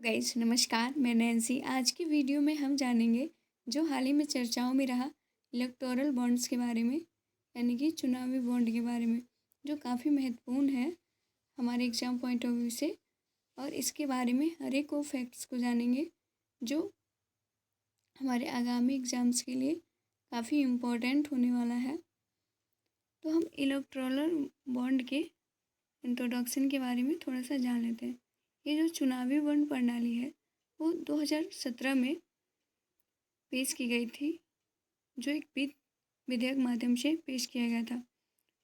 Guys नमस्कार, मैं Nancy. आज की वीडियो में हम जानेंगे जो हाल ही में चर्चाओं में रहा इलेक्टोरल बॉन्ड्स के बारे में, यानी कि चुनावी बॉन्ड के बारे में, जो काफ़ी महत्वपूर्ण है हमारे एग्जाम पॉइंट ऑफ व्यू से। और इसके बारे में हर एक वो फैक्ट्स को जानेंगे जो हमारे आगामी एग्ज़ाम्स के लिए काफ़ी इम्पोर्टेंट होने वाला है। तो हम इलेक्टोरल बॉन्ड के इंट्रोडक्शन के बारे में थोड़ा सा जान लेते हैं। ये जो चुनावी बॉन्ड प्रणाली है वो 2017 में पेश की गई थी, जो एक विधेयक माध्यम से पेश किया गया था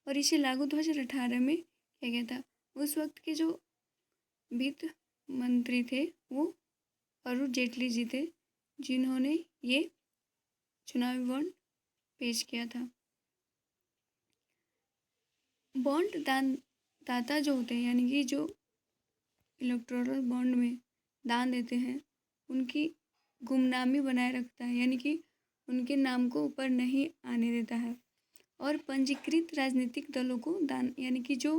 और इसे लागू 2018 में किया गया था। उस वक्त के जो वित्त मंत्री थे वो अरुण जेटली जी थे, जिन्होंने ये चुनावी बॉन्ड पेश किया था। बॉन्ड दाता जो होते हैं, यानी कि जो इलेक्टोरल बॉन्ड में दान देते हैं, उनकी गुमनामी बनाए रखता है, यानी कि उनके नाम को ऊपर नहीं आने देता है। और पंजीकृत राजनीतिक दलों को दान, यानी कि जो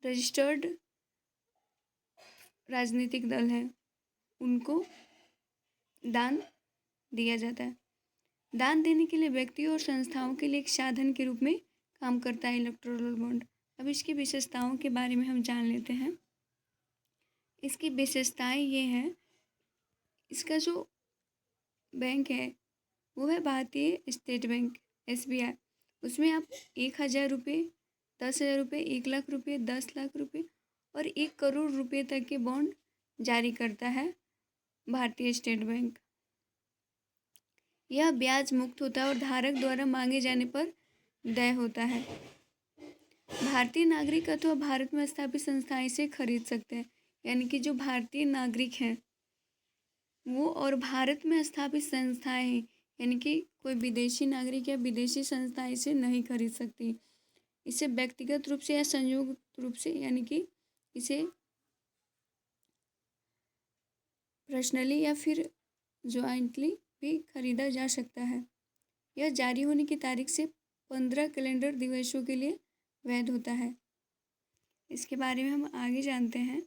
रजिस्टर्ड राजनीतिक दल हैं उनको दान दिया जाता है। दान देने के लिए व्यक्तियों और संस्थाओं के लिए एक साधन के रूप में काम करता है इलेक्टोरल बॉन्ड। अब इसकी विशेषताओं के बारे में हम जान लेते हैं। इसकी विशेषताएं ये हैं, इसका जो बैंक है वो है भारतीय स्टेट बैंक SBI। उसमें आप 1,000 रुपये, 10,000 रुपये, 1,00,000 रुपये, 10 लाख रुपये और 1 करोड़ रुपये तक के बॉन्ड जारी करता है भारतीय स्टेट बैंक। यह ब्याज मुक्त होता है और धारक द्वारा मांगे जाने पर देय होता है। भारतीय नागरिक अथवा भारत में स्थापित संस्थाएं इसे खरीद सकते हैं, यानी कि जो भारतीय नागरिक हैं वो और भारत में स्थापित संस्थाएं हैं, यानी कि कोई विदेशी नागरिक या विदेशी संस्था इसे नहीं खरीद सकती। इसे व्यक्तिगत रूप से या संयुक्त रूप से, यानी कि इसे पर्सनली या फिर ज्वाइंटली भी खरीदा जा सकता है। यह जारी होने की तारीख से 15 कैलेंडर दिवसों के लिए वैध होता है। इसके बारे में हम आगे जानते हैं।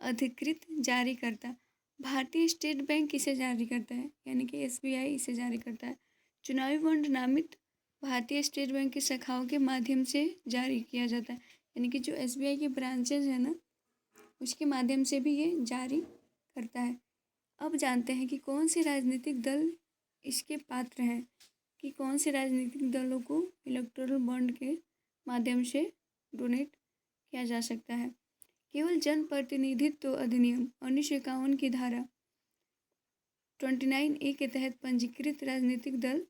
अधिकृत जारीकर्ता भारतीय स्टेट बैंक इसे जारी करता है, यानी कि SBI इसे जारी करता है। चुनावी बॉन्ड नामित भारतीय स्टेट बैंक की शाखाओं के माध्यम से जारी किया जाता है, यानी कि जो SBI की ब्रांचेज है ना, उसके माध्यम से भी ये जारी करता है। अब जानते हैं कि कौन से राजनीतिक दल इसके पात्र हैं, कि कौन से राजनीतिक दलों को इलेक्टोरल बॉन्ड के माध्यम से डोनेट किया जा सकता है। केवल जनप्रतिनिधित्व अधिनियम 1951 की धारा 29A के तहत पंजीकृत राजनीतिक दल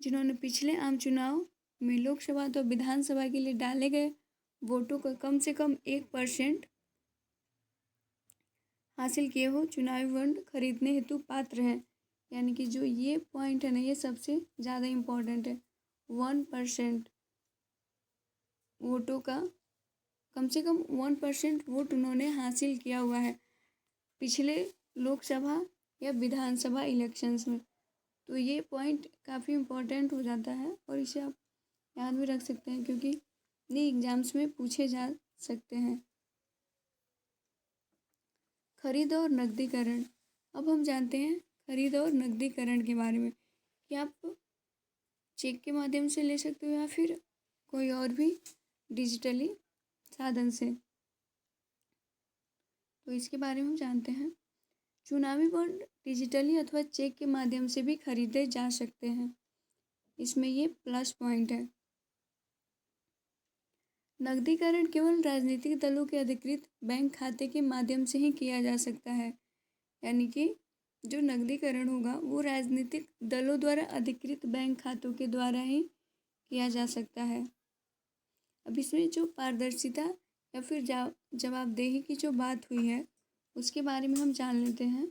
जिन्होंने पिछले आम चुनाव में लोकसभा तो विधानसभा के लिए डाले गए वोटों का कम से कम 1% हासिल किए हो, चुनावी बॉन्ड खरीदने हेतु पात्र है। यानी कि जो ये पॉइंट है ना, ये सबसे ज़्यादा इम्पोर्टेंट है। 1% वोटों का कम से कम 1% वोट उन्होंने हासिल किया हुआ है पिछले लोकसभा या विधानसभा इलेक्शंस में। तो ये पॉइंट काफ़ी इम्पोर्टेंट हो जाता है और इसे आप याद भी रख सकते हैं, क्योंकि ये एग्जाम्स में पूछे जा सकते हैं। खरीद और नकदीकरण। अब हम जानते हैं खरीद और नकदीकरण के बारे में, कि आप चेक के माध्यम से ले सकते हो या फिर कोई और भी डिजिटली साधन से। तो इसके बारे में हम जानते हैं। चुनावी बॉन्ड डिजिटली अथवा चेक के माध्यम से भी खरीदे जा सकते हैं, इसमें ये प्लस पॉइंट है। नकदीकरण केवल राजनीतिक दलों के अधिकृत बैंक खाते के माध्यम से ही किया जा सकता है, यानी कि जो नकदीकरण होगा वो राजनीतिक दलों द्वारा अधिकृत बैंक खातों के द्वारा ही किया जा सकता है। अब इसमें जो पारदर्शिता या फिर जवाबदेही की जो बात हुई है उसके बारे में हम जान लेते हैं।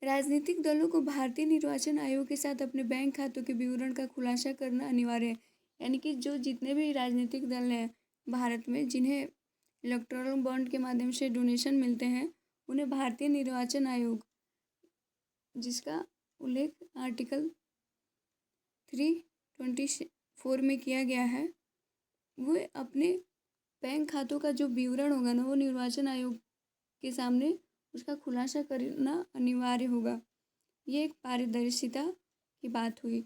राजनीतिक दलों को भारतीय निर्वाचन आयोग के साथ अपने बैंक खातों के विवरण का खुलासा करना अनिवार्य है, यानी कि जो जितने भी राजनीतिक दल हैं भारत में जिन्हें इलेक्टोरल बॉन्ड के माध्यम से डोनेशन मिलते हैं, उन्हें भारतीय निर्वाचन आयोग, जिसका उल्लेख आर्टिकल 324 में किया गया है, वो अपने बैंक खातों का जो विवरण होगा ना वो निर्वाचन आयोग के सामने उसका खुलासा करना अनिवार्य होगा। ये एक पारदर्शिता की बात हुई।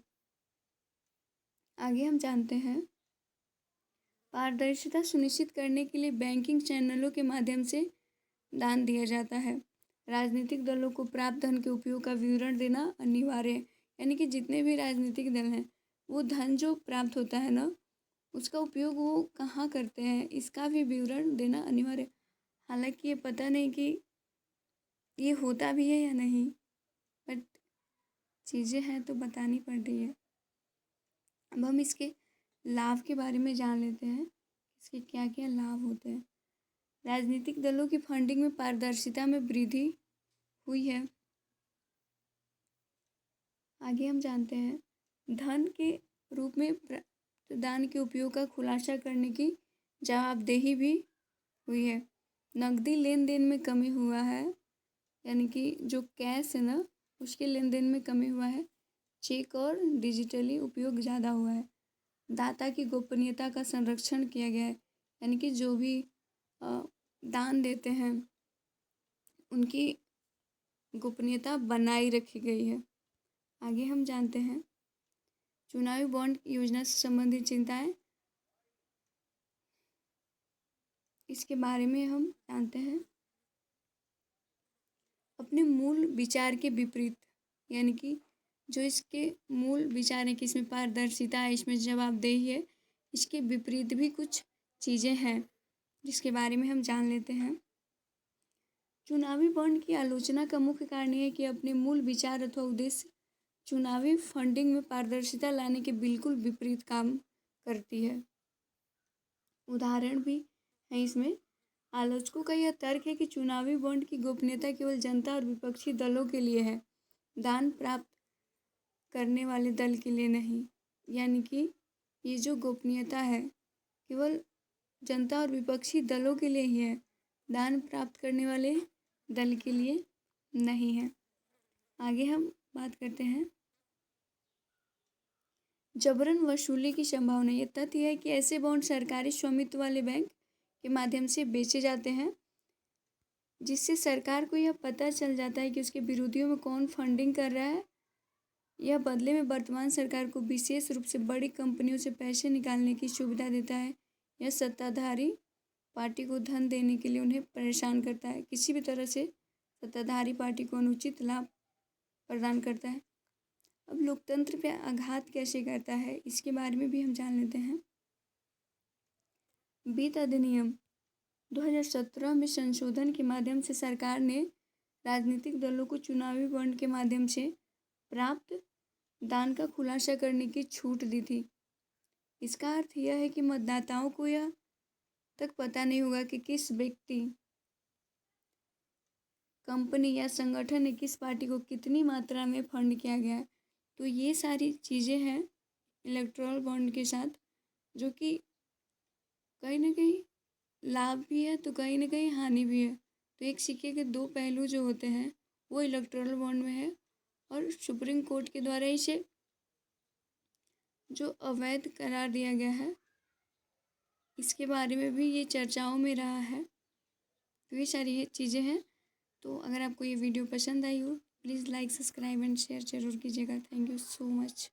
आगे हम जानते हैं, पारदर्शिता सुनिश्चित करने के लिए बैंकिंग चैनलों के माध्यम से दान दिया जाता है। राजनीतिक दलों को प्राप्त धन के उपयोग का विवरण देना अनिवार्य है। यानी कि जितने भी राजनीतिक दल हैं, वो धन जो प्राप्त होता है ना, उसका उपयोग वो कहाँ करते हैं, इसका भी विवरण देना अनिवार्य है। हालांकि ये पता नहीं कि ये होता भी है या नहीं, बट चीज़ें हैं तो बतानी पड़ रही है। अब हम इसके लाभ के बारे में जान लेते हैं, इसके क्या क्या लाभ होते हैं। राजनीतिक दलों की फंडिंग में पारदर्शिता में वृद्धि हुई है। आगे हम जानते हैं, धन के रूप में प्रदान के उपयोग का खुलासा करने की जवाबदेही भी हुई है। नकदी लेन देन में कमी हुआ है, यानी कि जो कैश है ना, उसके लेन देन में कमी हुआ है। चेक और डिजिटली उपयोग ज़्यादा हुआ है। दाता की गोपनीयता का संरक्षण किया गया है, यानी कि जो भी दान देते हैं उनकी गोपनीयता बनाई रखी गई है। आगे हम जानते हैं, चुनावी बॉन्ड योजना से संबंधित चिंताएं, इसके बारे में हम जानते हैं। अपने मूल विचार के विपरीत, यानी कि जो इसके मूल विचार हैं कि इसमें पारदर्शिता है, इसमें जवाबदेही है, इसके विपरीत भी कुछ चीज़ें हैं जिसके बारे में हम जान लेते हैं। चुनावी बॉन्ड की आलोचना का मुख्य कारण यह है कि अपने मूल विचार अथवा उद्देश्य चुनावी फंडिंग में पारदर्शिता लाने के बिल्कुल विपरीत काम करती है। उदाहरण भी है इसमें। आलोचकों का यह तर्क है कि चुनावी बॉन्ड की गोपनीयता केवल जनता और विपक्षी दलों के लिए है, दान प्राप्त करने वाले दल के लिए नहीं। यानी कि ये जो गोपनीयता है केवल जनता और विपक्षी दलों के लिए ही है, दान प्राप्त करने वाले दल के लिए नहीं है। आगे हम बात करते हैं, जबरन वसूली की संभावना। यह तथ्य है कि ऐसे बॉन्ड सरकारी स्वामित्व वाले बैंक के माध्यम से बेचे जाते हैं, जिससे सरकार को यह पता चल जाता है कि उसके विरोधियों में कौन फंडिंग कर रहा है। यह बदले में वर्तमान सरकार को विशेष रूप से बड़ी कंपनियों से पैसे निकालने की सुविधा देता है। यह सत्ताधारी पार्टी को धन देने के लिए उन्हें परेशान करता है, किसी भी तरह से सत्ताधारी पार्टी को अनुचित लाभ प्रदान करता है। अब लोकतंत्र पे आघात कैसे करता है, इसके बारे में भी हम जान लेते हैं। वित्त अधिनियम 2017 में संशोधन के माध्यम से सरकार ने राजनीतिक दलों को चुनावी बॉन्ड के माध्यम से प्राप्त दान का खुलासा करने की छूट दी थी। इसका अर्थ यह है कि मतदाताओं को यह तक पता नहीं होगा कि किस व्यक्ति, कंपनी या संगठन ने किस पार्टी को कितनी मात्रा में फंड किया गया है। तो ये सारी चीज़ें हैं इलेक्टोरल बॉन्ड के साथ, जो कि कहीं ना कहीं लाभ भी है तो कहीं ना कहीं हानि भी है। तो एक सिक्के के दो पहलू जो होते हैं वो इलेक्टोरल बॉन्ड में है, और सुप्रीम कोर्ट के द्वारा इसे जो अवैध करार दिया गया है, इसके बारे में भी ये चर्चाओं में रहा है। तो ये सारी चीज़ें हैं। तो अगर आपको ये वीडियो पसंद आई हो, please like, subscribe and share जरूर कीजिएगा। Thank you so much.